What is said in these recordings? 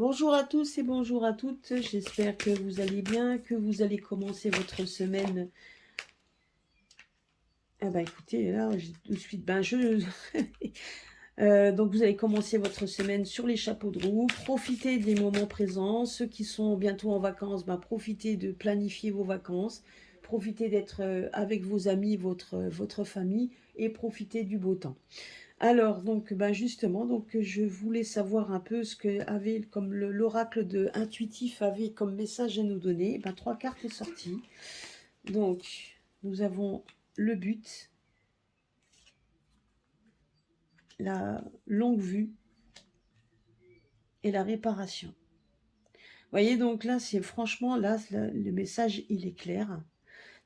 Bonjour à tous et bonjour à toutes, j'espère que vous allez bien, que vous allez commencer votre semaine. Ah bah écoutez, là, tout de suite, donc vous allez commencer votre semaine sur les chapeaux de roue, profitez des moments présents. Ceux qui sont bientôt en vacances, profitez de planifier vos vacances, profitez d'être avec vos amis, votre famille, et profitez du beau temps. Alors, donc, justement, donc, je voulais savoir un peu ce que avait, comme l'oracle de intuitif avait comme message à nous donner. Trois cartes sont sorties. Donc, nous avons le but, la longue vue et la réparation. Vous voyez, donc là, c'est franchement, là, le message, il est clair.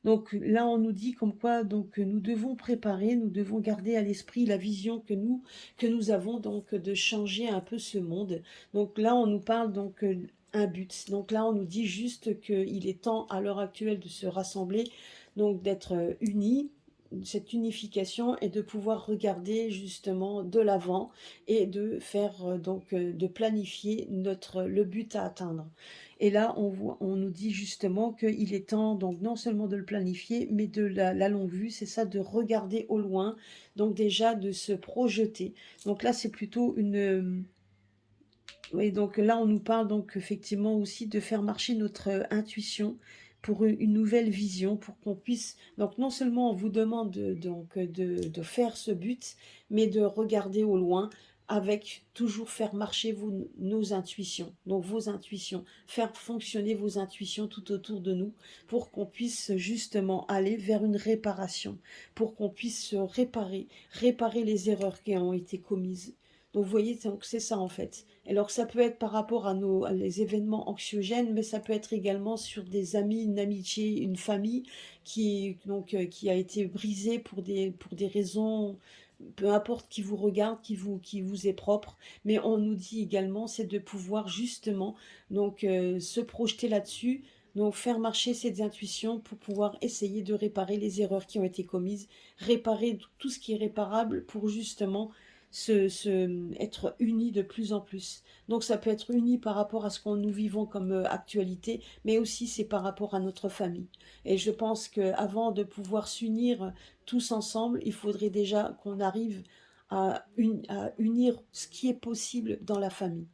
Donc là, on nous dit comme quoi donc nous devons préparer, nous devons garder à l'esprit la vision que nous avons donc de changer un peu ce monde. Donc là, on nous parle donc un but. Donc là, on nous dit juste qu'il est temps à l'heure actuelle de se rassembler, donc d'être unis, cette unification et de pouvoir regarder justement de l'avant et de faire de planifier le but à atteindre. Et là, on nous dit justement qu'il est temps, donc non seulement de le planifier, mais de la longue vue, c'est ça, de regarder au loin, donc déjà de se projeter. Donc là, c'est plutôt une... Oui, donc là, on nous parle donc effectivement aussi de faire marcher notre intuition pour une nouvelle vision, pour qu'on puisse... Donc non seulement on vous demande de faire ce but, mais de regarder au loin avec toujours faire marcher nos intuitions, donc vos intuitions, faire fonctionner vos intuitions tout autour de nous pour qu'on puisse justement aller vers une réparation, pour qu'on puisse se réparer les erreurs qui ont été commises. Donc vous voyez, c'est ça en fait. Alors ça peut être par rapport à les événements anxiogènes, mais ça peut être également sur des amis, une amitié, une famille qui a été brisée pour des raisons, peu importe qui vous regarde, qui vous est propre. Mais on nous dit également, c'est de pouvoir justement se projeter là-dessus. Donc faire marcher ces intuitions pour pouvoir essayer de réparer les erreurs qui ont été commises, réparer tout ce qui est réparable pour justement être unis de plus en plus. Donc ça peut être uni par rapport à ce qu'on nous vivons comme actualité, mais aussi c'est par rapport à notre famille. Et je pense qu'avant de pouvoir s'unir tous ensemble, il faudrait déjà qu'on arrive à unir ce qui est possible dans la famille.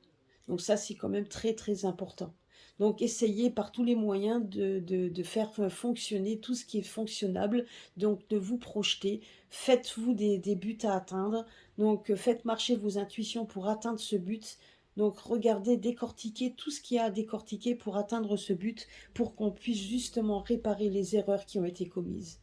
Donc ça, c'est quand même très très important. Donc essayez par tous les moyens de faire fonctionner tout ce qui est fonctionnable, donc de vous projeter, faites-vous des buts à atteindre, donc faites marcher vos intuitions pour atteindre ce but, donc regardez, décortiquez tout ce qu'il y a à décortiquer pour atteindre ce but, pour qu'on puisse justement réparer les erreurs qui ont été commises.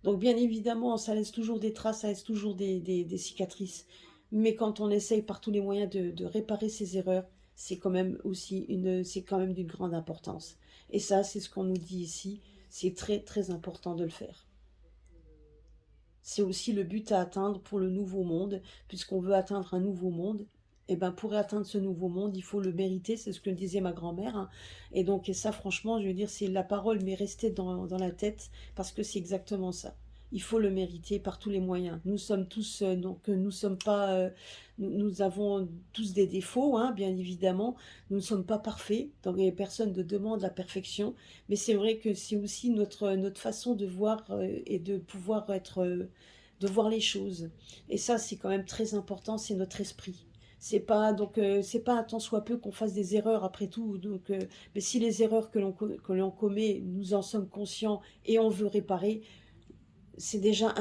Donc bien évidemment, ça laisse toujours des traces, ça laisse toujours des cicatrices. Mais quand on essaye par tous les moyens de réparer ces erreurs, c'est quand même c'est quand même d'une grande importance. Et ça, c'est ce qu'on nous dit ici, c'est très très important de le faire. C'est aussi le but à atteindre pour le nouveau monde, puisqu'on veut atteindre un nouveau monde. Et pour atteindre ce nouveau monde, il faut le mériter, c'est ce que disait ma grand-mère, hein. Et donc, et ça, franchement, je veux dire, c'est la parole m'est restée dans la tête, parce que c'est exactement ça. Il faut le mériter par tous les moyens. Nous sommes tous, nous sommes pas, nous avons tous des défauts, hein, bien évidemment. Nous ne sommes pas parfaits, donc personne ne demande la perfection. Mais c'est vrai que c'est aussi notre façon de voir et de pouvoir de voir les choses. Et ça, c'est quand même très important, c'est notre esprit. C'est pas un tant soit peu qu'on fasse des erreurs après tout. Mais si les erreurs que l'on commet, nous en sommes conscients et on veut réparer, c'est déjà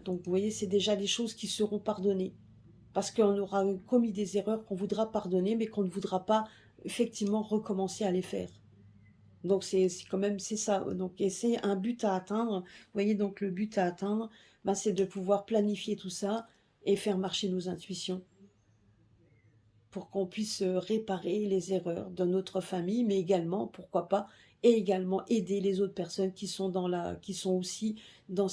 donc vous voyez, c'est déjà des choses qui seront pardonnées. Parce qu'on aura commis des erreurs qu'on voudra pardonner, mais qu'on ne voudra pas effectivement recommencer à les faire. Donc c'est quand même c'est ça. Donc et c'est un but à atteindre. Vous voyez, donc le but à atteindre, c'est de pouvoir planifier tout ça et faire marcher nos intuitions pour qu'on puisse réparer les erreurs de notre famille, mais également, pourquoi pas, et également aider les autres personnes qui sont aussi dans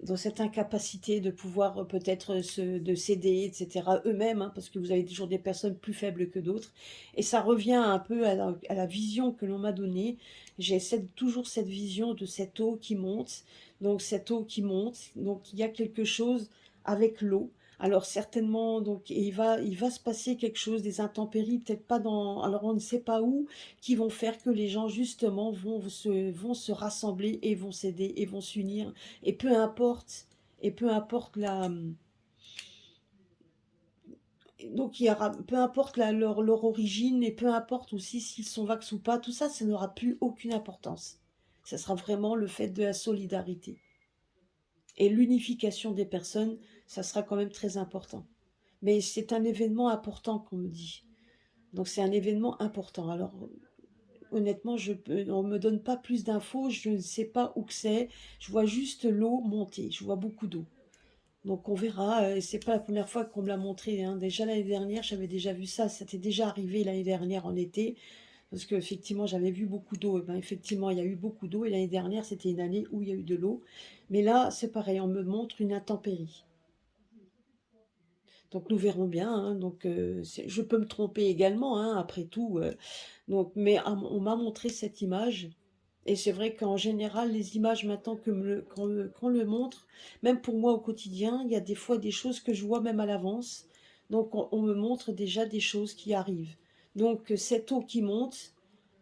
dans cette incapacité de pouvoir peut-être de s'aider, etc., eux-mêmes, hein, parce que vous avez toujours des personnes plus faibles que d'autres. Et ça revient un peu à la vision que l'on m'a donnée. J'ai toujours cette vision de cette eau qui monte. Donc cette eau qui monte, donc il y a quelque chose avec l'eau. Alors certainement, donc et il va se passer quelque chose, des intempéries, peut-être pas dans alors on ne sait pas où, qui vont faire que les gens justement vont se rassembler et vont s'aider et vont s'unir et peu importe la donc il y aura peu importe leur origine et peu importe aussi s'ils sont vax ou pas, tout ça, ça n'aura plus aucune importance. Ça sera vraiment le fait de la solidarité et l'unification des personnes, ça sera quand même très important. Mais c'est un événement important qu'on me dit. Donc c'est un événement important. Alors honnêtement, on ne me donne pas plus d'infos, je ne sais pas où que c'est. Je vois juste l'eau monter, je vois beaucoup d'eau. Donc on verra, c'est pas la première fois qu'on me l'a montré, hein. Déjà l'année dernière, j'avais déjà vu ça, c'était déjà arrivé l'année dernière en été, parce qu'effectivement j'avais vu beaucoup d'eau. Et ben, effectivement, il y a eu beaucoup d'eau, et l'année dernière, c'était une année où il y a eu de l'eau. Mais là, c'est pareil, on me montre une intempérie. Donc nous verrons bien, hein. Donc je peux me tromper également, hein, après tout. Donc, mais on m'a montré cette image. Et c'est vrai qu'en général, les images maintenant qu'on le montre, même pour moi au quotidien, il y a des fois des choses que je vois même à l'avance. Donc on me montre déjà des choses qui arrivent. Donc cette eau qui monte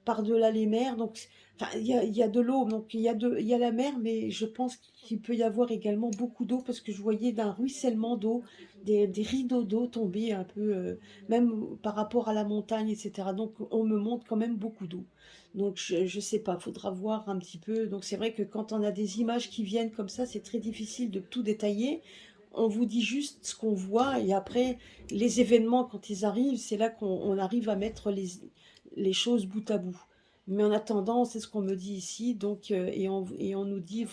par-delà les mers, donc enfin, il y a de l'eau, donc il y a la mer, mais je pense qu'il peut y avoir également beaucoup d'eau parce que je voyais d'un ruissellement d'eau, des rideaux d'eau tomber un peu, même par rapport à la montagne, etc. Donc on me montre quand même beaucoup d'eau. Donc je sais pas, faudra voir un petit peu. Donc c'est vrai que quand on a des images qui viennent comme ça, c'est très difficile de tout détailler. On vous dit juste ce qu'on voit et après les événements quand ils arrivent, c'est là qu'on arrive à mettre les choses bout à bout. Mais en attendant, c'est ce qu'on me dit ici, donc et on nous dit,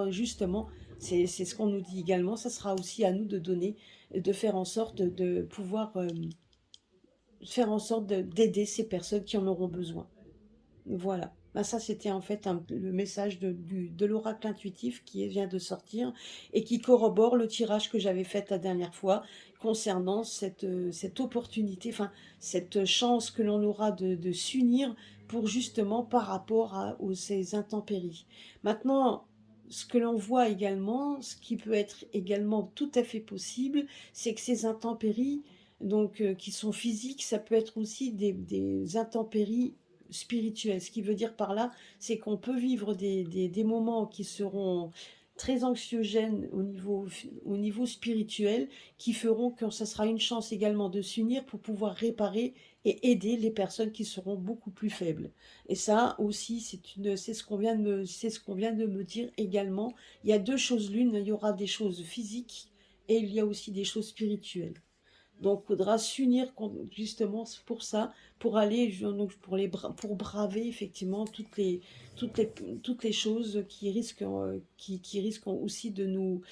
justement, c'est ce qu'on nous dit également. Ça sera aussi à nous de donner, de faire en sorte de pouvoir faire en sorte d'aider ces personnes qui en auront besoin. Voilà. Ben ça, c'était en fait le message de l'oracle intuitif qui vient de sortir et qui corrobore le tirage que j'avais fait la dernière fois concernant cette opportunité, enfin, cette chance que l'on aura de s'unir pour justement par rapport aux ces intempéries. Maintenant, ce que l'on voit également, ce qui peut être également tout à fait possible, c'est que ces intempéries, donc qui sont physiques, ça peut être aussi des intempéries spirituel. Ce qui veut dire par là, c'est qu'on peut vivre des moments qui seront très anxiogènes au niveau spirituel, qui feront que ça sera une chance également de s'unir pour pouvoir réparer et aider les personnes qui seront beaucoup plus faibles. Et ça aussi, c'est ce qu'on vient de me dire également. Il y a deux choses l'une, il y aura des choses physiques et il y a aussi des choses spirituelles. Donc, il faudra s'unir justement pour ça, pour aller, donc pour braver effectivement toutes les, toutes les choses qui risquent aussi de nous,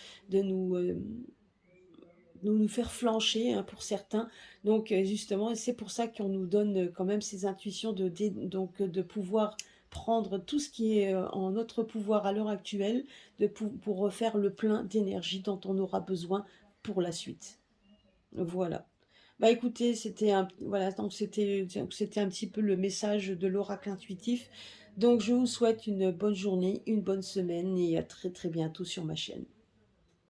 nous faire flancher, hein, pour certains. Donc, justement, c'est pour ça qu'on nous donne quand même ces intuitions donc, de pouvoir prendre tout ce qui est en notre pouvoir à l'heure actuelle, pour refaire le plein d'énergie dont on aura besoin pour la suite. Voilà. Bah écoutez, voilà, donc c'était un petit peu le message de l'oracle intuitif. Donc je vous souhaite une bonne journée, une bonne semaine et à très très bientôt sur ma chaîne.